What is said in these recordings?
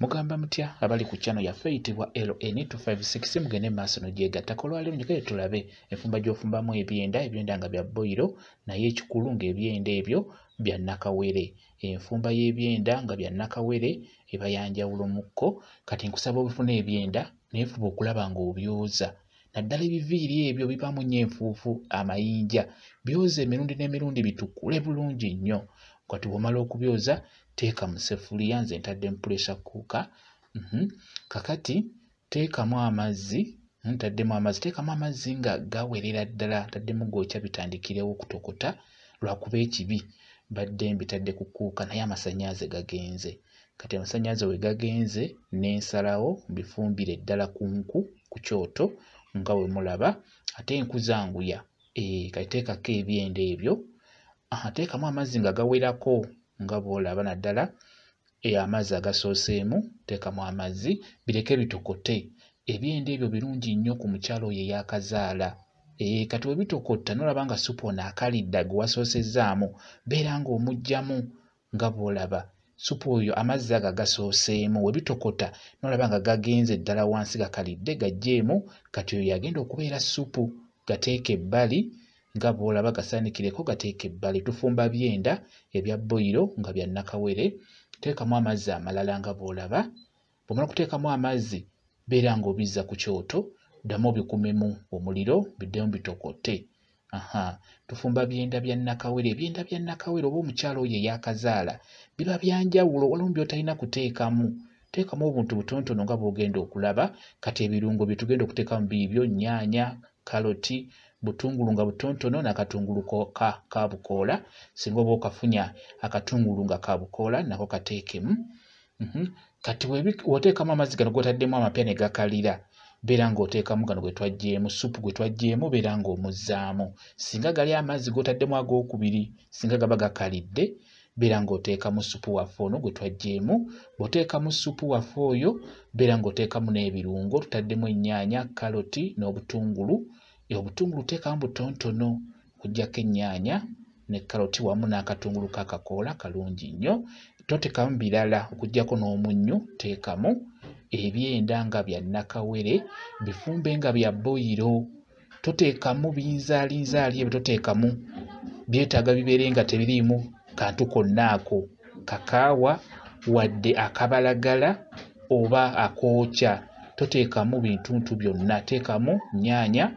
Mugamba mutya abali ku channel yaffe eyitibwa LN256 mugende maaso n'ogyegattako. Olwaleero njagala tulabe enfumba gy'ofumbamu ebyenda nga bya boiro naye ekikulu ng'ebyenda ebyo bya nnakawere. Enfumba y'ebyenda nga bya nnakawere eba ya njawulo mukko. Kati nkusaba obifuna ebyenda naye fuba okulaba ng'obyoza. Naddala ebiviiri ebyo bibaamu nnyo enfuufu amayinja. Byoza emirundi n'emirundi bitukule bulungi nnyo. Kati bw'omala okubyoza teeka mu ssefuliya, nze ntaddemu pressure cooker. Kakati teekamu amazzi, teekamu amazzi nga gawerera ddala, ntaddemu gookya bitandikirewo okutokota lwakuba ekibi badde mbitadde ku kuuka naye amasannyalaze gagenze. Kati amasannyalaze we gagenze n'ensalawo mbifumbire ddala ku nku ku kyoto nga bwe mulaba. Ate enku zanguya, kati teekako ebyenda ebyo. Teekamu amazzi nga gawerako nga bw'olaba naddala. Amazzi agasooseemu teekamu amazzi bireke bitokote. Ebyenda ebyo birungi nnyo ku mukyala oyo ey'akazaala. Kati we bitokota n'olaba nga supu ono akalidde gwe wasoosezzaamu beera ng'omuggyamu nga bw'olaba. Supu oyo amazzi ago agasooseemu we bitokota n'olaba nga gagenze ddala wansi gakalidde gaggyemu. Kati oyo yagenda okubeera supu. Gateeke ebbali nga bw'olaba gasaanikireko gateeke ebbali. Tufumba byenda ebya boiro nga bya nnakawere. Teekamu amazzi amalala nga bw'olaba. Bw'omala okuteekamu amazzi beera ng'obizza ku kyoto, ddamu obikumemu omuliro biddemu bitokote. Tufumba byenda bya nnakawere. Ebyenda bya nnakawere oba omukyala oyo ey'akazaala biba bya njawulo, waliwo by'otalina kuteekamu. Teekamu obuntu butonotono nga bw'ogenda okulaba. Kati ebirungo bye tugenda okuteekamu biibyo: nnyaanya, kaloti, butungulu nga butonotono n'akatungulu ka bukoola. Singa oba okafunya akatungulu nga ka bukoola nako kateekemu. Kati w'oteekamu amazzi gano g'otaddemu amapya ne gakalira, beera ng'oteekamu gano gwe twaggyemu, supu gwe twaggyemu beera ng'omuzzaamu. Singa gali amazzi g'otaddemu ag'okubiri, singa gaba gakalidde, beera ng'oteekamu supu waffe ono gwe twaggyemu. Bw'oteekamu supu waffe oyo beera ng'oteekamu n'ebirungo. Tutaddemu ennyaanya, kaloti n'obutungulu. Obutungulu teekamu butonotono okuggyako ennyaanya ne kaloti wamu n'akatungulu kakakoola kalungi nnyo. Toteekamu birala okuggyako n'omunnyo teekamu. Ebyenda nga bya nnakawere bifumbe nga bya boiro. Toteekamu binzaaliinzaali ebyo toteekamu. Byetaaga bibeere nga tebiriimu kantu konna ako, kakaawa wadde akabalagala oba akookya. Toteekamu bintuntu byonna. Teekamu nnyaanya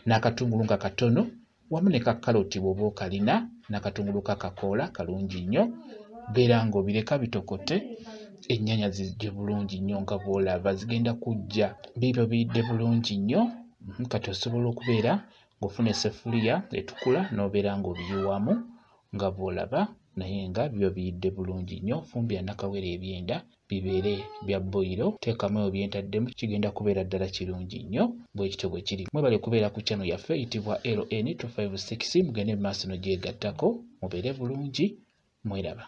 n'akatungulu nga katono wamu ne kakaloti bw'oba okalina n'akatungulu kakakoola kalungi nnyo. Beera ng'obireka bitokote. Ennyaanya zijje bulungi nnyo nga bw'olaba zigenda kujja biibyo biyidde bulungi nnyo. Kati osobola okubeera ng'ofuna essefuliya etukula n'obeera ng'obiyiwamu nga bw'olaba naye nga byo biyidde bulungi nnyo. Fumbira nnakawere ebyenda bibeere bya boiro. Teekamu ebyo bye ntaddemu, kigenda kubeera ddala kirungi nnyo bwe kityo bwe kiri. Mwebale okubeera ku channel yaffe eyitibwa LN256 mugende mu maaso n'ogyegattako mubeere bulungi. Mweraba.